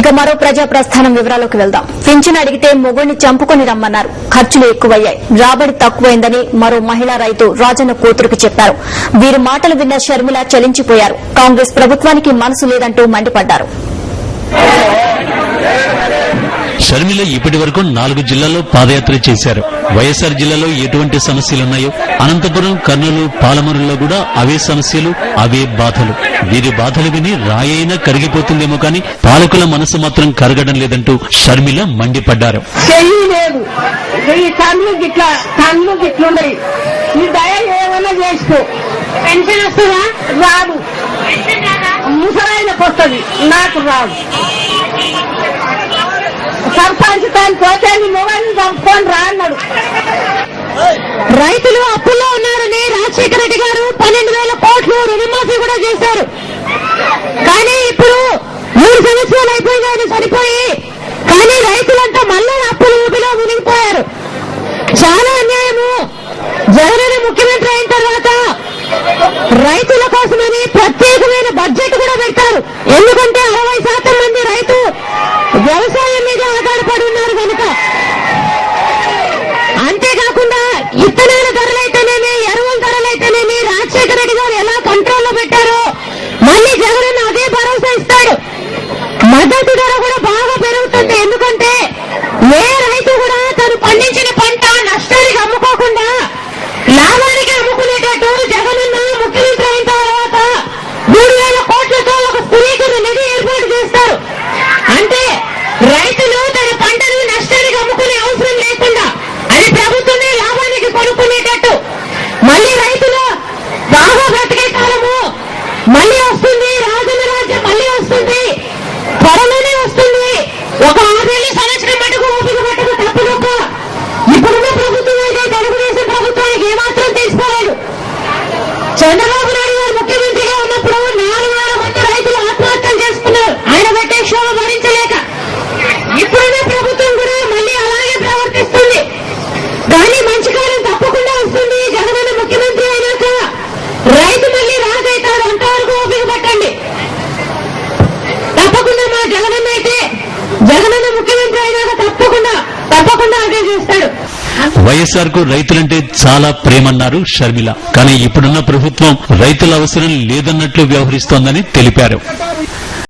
ఇక మరో ప్రజా ప్రస్థానం వివరాలకు వెళ్దాం. పింఛన్ అడిగితే మొగుడిని చంపుకొని రమ్మన్నారు. ఖర్చులు ఎక్కువయ్యాయి, రాబడి తక్కువైందని మరో మహిళా రైతు రాజన్న కూతురుకు చెప్పారు. వీరి మాటలు విన్న షర్మిల చలించిపోయారు. కాంగ్రెస్ ప్రభుత్వానికి మనసు లేదంటూ మండిపడ్డారు. షర్మిల ఇప్పటి వరకు 4 జిల్లాల్లో పాదయాత్ర చేశారు. వైఎస్ఆర్ జిల్లాలో ఎటువంటి సమస్యలున్నాయో అనంతపురం, కర్నూలు, పాలమూరులో కూడా అవే సమస్యలు, అవే బాధలు. వీరి బాధలు విని రాయైనా కరిగిపోతుందేమో కానీ పాలకుల మనసు మాత్రం కరగడం లేదంటూ షర్మిల మండిపడ్డారు. పెన్షన్ వస్తుందా? రాదు. ముసలాయనకు వస్తుంది, నాకు రాదు. సర్పంచ్ తాను పోతే మొబైల్ చంపుకొని రా అన్నాడు. రైతులు అప్పుల్లో ఉన్నారని రాజశేఖర రెడ్డి గారు 12,000 కోట్లు రుణమాఫీ కూడా చేశారు. కానీ ఇప్పుడు 3 సంవత్సరాలు అయిపోయి ఆయన చనిపోయి, కానీ రైతులంతా మళ్ళీ అప్పుల ఊపిలో మునిగిపోయారు. చాలా అన్యాయము. జగన్ ముఖ్యమంత్రి అయిన తర్వాత రైతుల కోసమని ప్రత్యేకమైన బడ్జెట్ కూడా పెట్టారు. ఎందుకంటే 60% మంది రైతు వ్యవసాయం మీద ఆధారపడి ఉన్నారు కనుక. అంతేకాకుండా ఇత్తనాల ధరలైతేనేమి, ఎరువుల ధరలైతేనేమి రాజశేఖర రెడ్డి గారు ఎలా కంట్రోల్లో పెట్టారో మళ్ళీ జగన్ అదే భరోసా ఇస్తాడు. మద్దతు ధర కూడా బాగా పెరుగుతుంది. ఎందుకంటే ఏ రైతు కూడా తను పండించిన పంట నష్టానికి అమ్ముకోకుండా లాభానికి అమ్ముకునేటట్టు జగనన్న ముఖ్యమంత్రి అయిన తర్వాత 3,000 కోట్లతో ఒక స్థిరీకరణ నిధి ఏర్పాటు చేస్తారు. అంటే రైతులు తన పంటను నష్టానికి అమ్ముకునే అవసరం లేకుండా అది ప్రభుత్వమే లాభానికి కొనుక్కునేటట్టు మళ్ళీ రైతులు బాగా బ్రతికే కాలము మళ్ళీ వస్తుంది. రాజన్న రాజ్యం మళ్ళీ వస్తుంది, త్వరలోనే వస్తుంది. ఒక 6 సంవత్సరం మటుకు ఓపిక పట్టుకు తప్పుదొక్క. ఇప్పుడున్న ప్రభుత్వం అయితే తెలుగుదేశం ప్రభుత్వానికి ఏమాత్రం తీసుకోలేదు. చంద్రబాబు నాయుడు గారు ముఖ్యమంత్రిగా ఉన్నప్పుడు 4,000 మంది రైతులు ఆత్మహత్యలు చేసుకున్నారు ఆయన పెట్టే క్షోభ భరించలేక. ఇప్పుడున్న ప్రభుత్వం కూడా మళ్ళీ అలాగే ప్రవర్తిస్తుంది. కానీ మంచి కాలం తప్పకుండా వస్తుంది. జగనన్న ముఖ్యమంత్రి అయినాక రైతు మళ్ళీ రాజైతాడు. అంతవరకు ఓపిక పట్టండి. తప్పకుండా మా జగనన్న అయితే జగనన్న ముఖ్యమంత్రి అయినాక తప్పకుండా అదే చేస్తాడు. వైఎస్ఆర్ కు రైతులంటే చాలా ప్రేమన్నారు షర్మిల. కానీ ఇప్పుడున్న ప్రభుత్వం రైతుల అవసరం లేదన్నట్లు వ్యవహరిస్తోందని తెలిపారు.